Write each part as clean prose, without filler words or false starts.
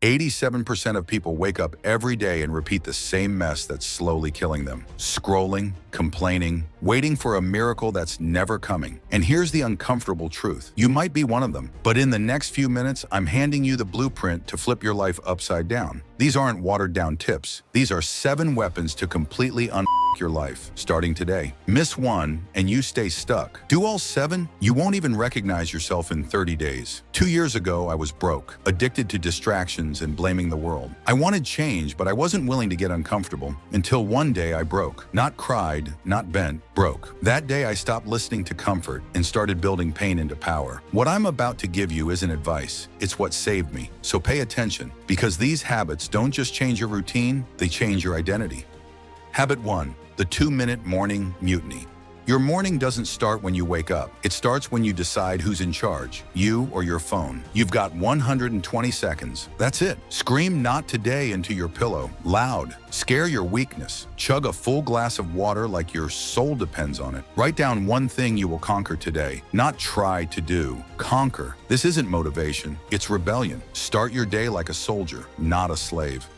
87% of people wake up every day and repeat the same mess that's slowly killing them. Scrolling, complaining, waiting for a miracle that's never coming. And here's the uncomfortable truth. You might be one of them, but in the next few minutes, I'm handing you the blueprint to flip your life upside down. These aren't watered-down tips. These are 7 weapons to completely unfuck your life, starting today. Miss one, and you stay stuck. Do all 7, you won't even recognize yourself in 30 days. 2 years ago, I was broke, addicted to distractions and blaming the world. I wanted change, but I wasn't willing to get uncomfortable until one day I broke. Not cried, not bent, broke. That day I stopped listening to comfort and started building pain into power. What I'm about to give you isn't advice, it's what saved me. So pay attention, because these habits don't just change your routine, they change your identity. Habit 1, the 2-minute morning mutiny. Your morning doesn't start when you wake up. It starts when you decide who's in charge, you or your phone. You've got 120 seconds. That's it. Scream "not today" into your pillow, loud. Scare your weakness. Chug a full glass of water like your soul depends on it. Write down one thing you will conquer today. Not try to do. Conquer. This isn't motivation. It's rebellion. Start your day like a soldier, not a slave.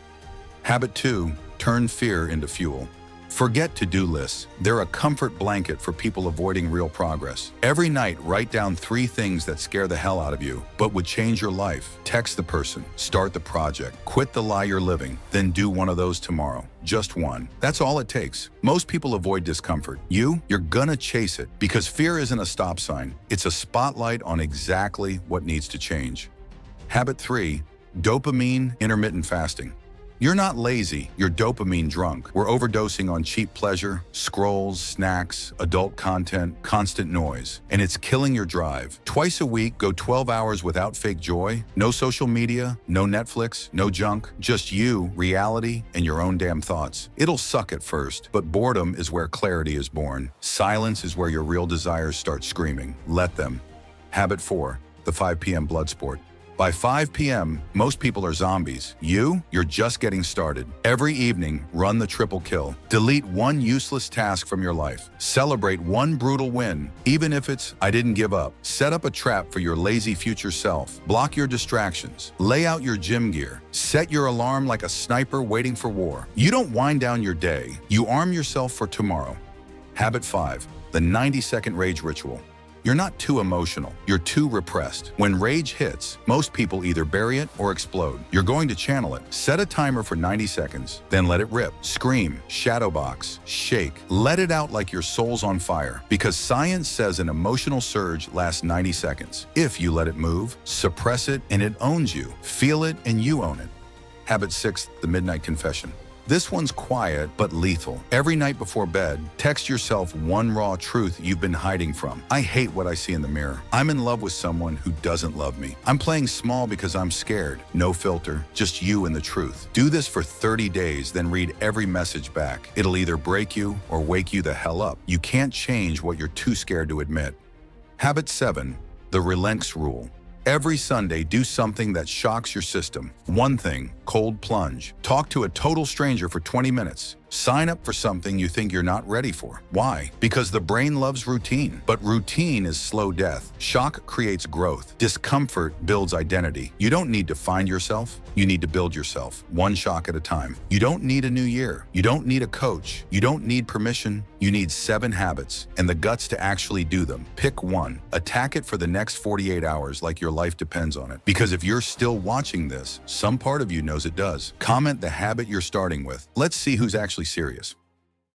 Habit 2, turn fear into fuel. Forget to-do lists. They're a comfort blanket for people avoiding real progress. Every night, write down 3 things that scare the hell out of you, but would change your life. Text the person, start the project, quit the lie you're living, then do one of those tomorrow. Just one. That's all it takes. Most people avoid discomfort. You're gonna chase it, because fear isn't a stop sign. It's a spotlight on exactly what needs to change. Habit 3, dopamine intermittent fasting. You're not lazy, you're dopamine drunk. We're overdosing on cheap pleasure, scrolls, snacks, adult content, constant noise, and it's killing your drive. Twice a week, go 12 hours without fake joy. No social media, no Netflix, no junk, just you, reality, and your own damn thoughts. It'll suck at first, but boredom is where clarity is born. Silence is where your real desires start screaming. Let them. Habit 4, the 5 p.m. blood sport. By 5 p.m., most people are zombies. You're just getting started. Every evening, run the triple kill. Delete one useless task from your life. Celebrate one brutal win, even if it's, "I didn't give up." Set up a trap for your lazy future self. Block your distractions. Lay out your gym gear. Set your alarm like a sniper waiting for war. You don't wind down your day. You arm yourself for tomorrow. Habit 5, the 90-second rage ritual. You're not too emotional, you're too repressed. When rage hits, most people either bury it or explode. You're going to channel it. Set a timer for 90 seconds, then let it rip. Scream, shadowbox, shake. Let it out like your soul's on fire, because science says an emotional surge lasts 90 seconds. If you let it move, suppress it, and it owns you. Feel it and you own it. Habit 6, the midnight confession. This one's quiet but lethal. Every night before bed, text yourself one raw truth you've been hiding from. I hate what I see in the mirror. I'm in love with someone who doesn't love me. I'm playing small because I'm scared. No filter, just you and the truth. Do this for 30 days, then read every message back. It'll either break you or wake you the hell up. You can't change what you're too scared to admit. Habit 7, the relents rule. Every Sunday, do something that shocks your system. One thing, cold plunge. Talk to a total stranger for 20 minutes. Sign up for something you think you're not ready for. Why? Because the brain loves routine, but routine is slow death. Shock creates growth. Discomfort builds identity. You don't need to find yourself. You need to build yourself, one shock at a time. You don't need a new year. You don't need a coach. You don't need permission. You need 7 habits and the guts to actually do them. Pick one. Attack it for the next 48 hours like your life depends on it. Because if you're still watching this, some part of you knows it does. Comment the habit you're starting with. Let's see who's actually serious.